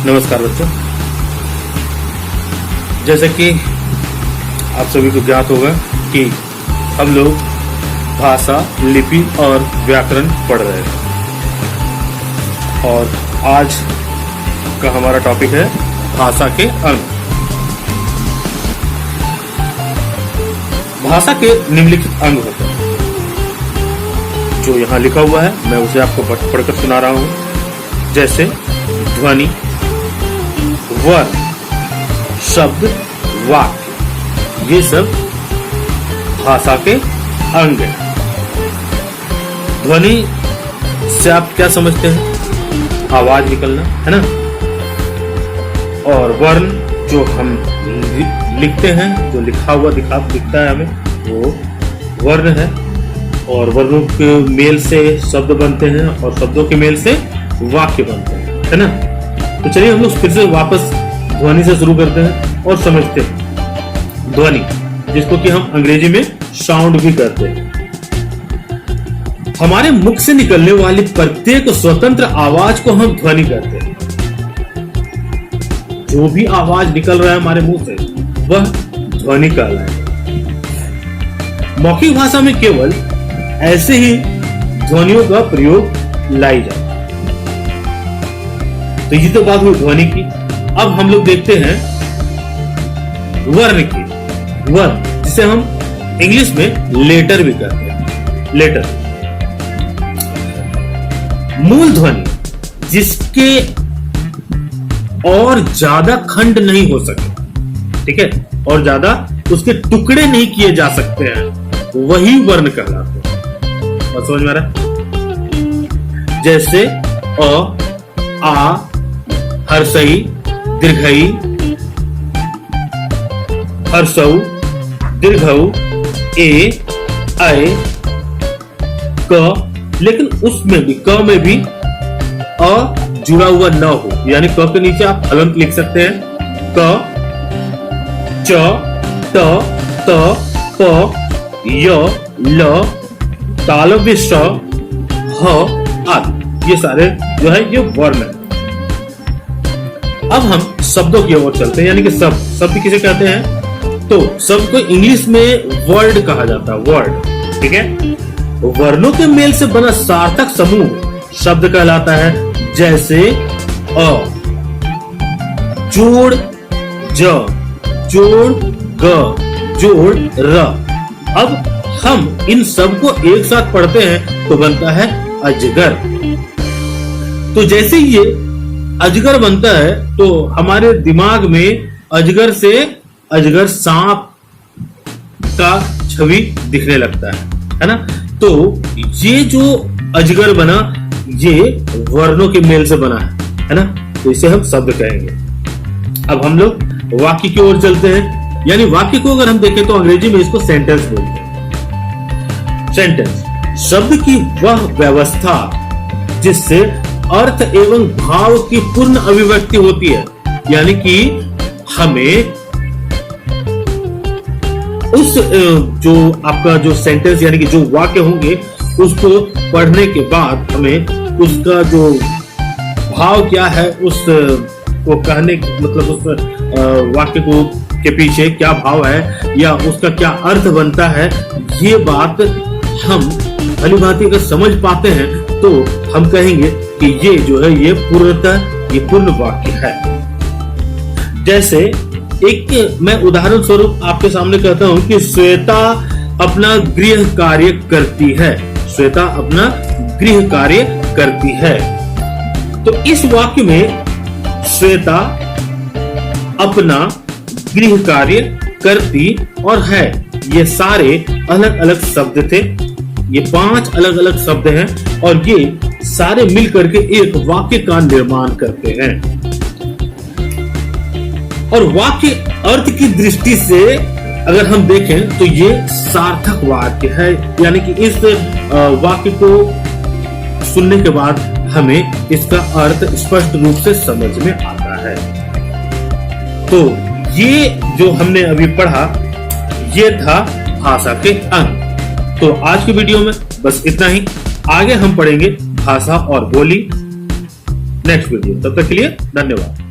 नमस्कार बच्चों, जैसे कि आप सभी को ज्ञात होगा कि हम लोग भाषा, लिपि और व्याकरण पढ़ रहे हैं और आज का हमारा टॉपिक है भाषा के अंग। भाषा के निम्नलिखित अंग होते हैं। जो यहाँ लिखा हुआ है मैं उसे आपको पढ़कर सुना रहा हूं। जैसे ध्वनि, वर्ण, शब्द, वाक्य, ये सब भाषा के अंग हैं। ध्वनि से आप क्या समझते हैं? आवाज निकलना, है ना। और वर्ण जो हम लिखते हैं, जो लिखा हुआ दिखता है हमें, वो वर्ण है। और वर्णों के मेल से शब्द बनते हैं और शब्दों के मेल से वाक्य बनते हैं, है ना। तो चलिए हम लोग फिर से वापस ध्वनि से शुरू करते हैं और समझते हैं ध्वनि, जिसको कि हम अंग्रेजी में साउंड भी कहते हैं। हमारे मुख से निकलने वाली प्रत्येक स्वतंत्र आवाज को हम ध्वनि कहते हैं। जो भी आवाज निकल रहा है हमारे मुंह से वह ध्वनि कहलाए। मौखिक भाषा में केवल ऐसे ही ध्वनियों का प्रयोग लाई जाए। तो ये तो बात हुई ध्वनि की। अब हम लोग देखते हैं वर्ण की। वर्ण जिसे हम इंग्लिश में लेटर भी कहते हैं। लेटर मूल ध्वनि जिसके और ज्यादा खंड नहीं हो सके, ठीक है, और ज्यादा उसके टुकड़े नहीं किए जा सकते हैं, वही वर्ण कहलाते हैं। और समझ में आ रहा है? जैसे अ, आ, हर्षई, दीर्घई, हर्षऊ, दीर्घऊ, ए, ऐ, क, लेकिन उसमें भी क में भी अ जुड़ा हुआ न हो, यानी क के नीचे आप हलंत लिख सकते हैं। क, च, ट, त, प, य, ल, तालव्य श, ह आदि, ये सारे जो है ये वर्ण है। अब हम शब्दों की ओर चलते हैं, यानी कि शब्द किसे कहते हैं? तो शब्द को इंग्लिश में वर्ड कहा जाता है। वर्ड, ठीक है। वर्णों के मेल से बना सार्थक समूह शब्द कहलाता है। जैसे अ, जोड़ ज, जोड़ ग, जोड़ र। अब हम इन सब को एक साथ पढ़ते हैं तो बनता है अजगर। तो जैसे ये अजगर बनता है तो हमारे दिमाग में अजगर से अजगर सांप का छवि दिखने लगता है ना। तो ये जो अजगर बना ये वर्णों के मेल से बना है ना। तो इसे हम शब्द कहेंगे। अब हम लोग वाक्य की ओर चलते हैं, यानी वाक्य को अगर हम देखें तो अंग्रेजी में इसको सेंटेंस बोलते हैं। सेंटेंस शब्द की वह व्यवस्था जिससे अर्थ एवं भाव की पूर्ण अभिव्यक्ति होती है, यानी कि हमें उस जो आपका जो सेंटेंस यानी कि जो वाक्य होंगे उसको पढ़ने के बाद हमें उसका जो भाव क्या है, उस को कहने मतलब उस वाक्य को के पीछे क्या भाव है या उसका क्या अर्थ बनता है, ये बात हम भली भांति अगर समझ पाते हैं तो हम कहेंगे कि ये जो है ये पूर्णतः ये पूर्ण वाक्य है। जैसे एक मैं उदाहरण स्वरूप आपके सामने कहता हूं कि श्वेता अपना गृह कार्य करती है। श्वेता अपना गृह कार्य करती है। तो इस वाक्य में श्वेता अपना गृह कार्य करती और है, ये सारे अलग अलग शब्द थे। ये 5 अलग अलग शब्द हैं और ये सारे मिलकर के एक वाक्य का निर्माण करते हैं। और वाक्य अर्थ की दृष्टि से अगर हम देखें तो ये सार्थक वाक्य है, यानी कि इस वाक्य को सुनने के बाद हमें इसका अर्थ स्पष्ट रूप से समझ में आता है। तो ये जो हमने अभी पढ़ा ये था भाषा के अंग। तो आज की वीडियो में बस इतना ही। आगे हम पढ़ेंगे भाषा और बोली नेक्स्ट वीडियो। तब तक के लिए धन्यवाद।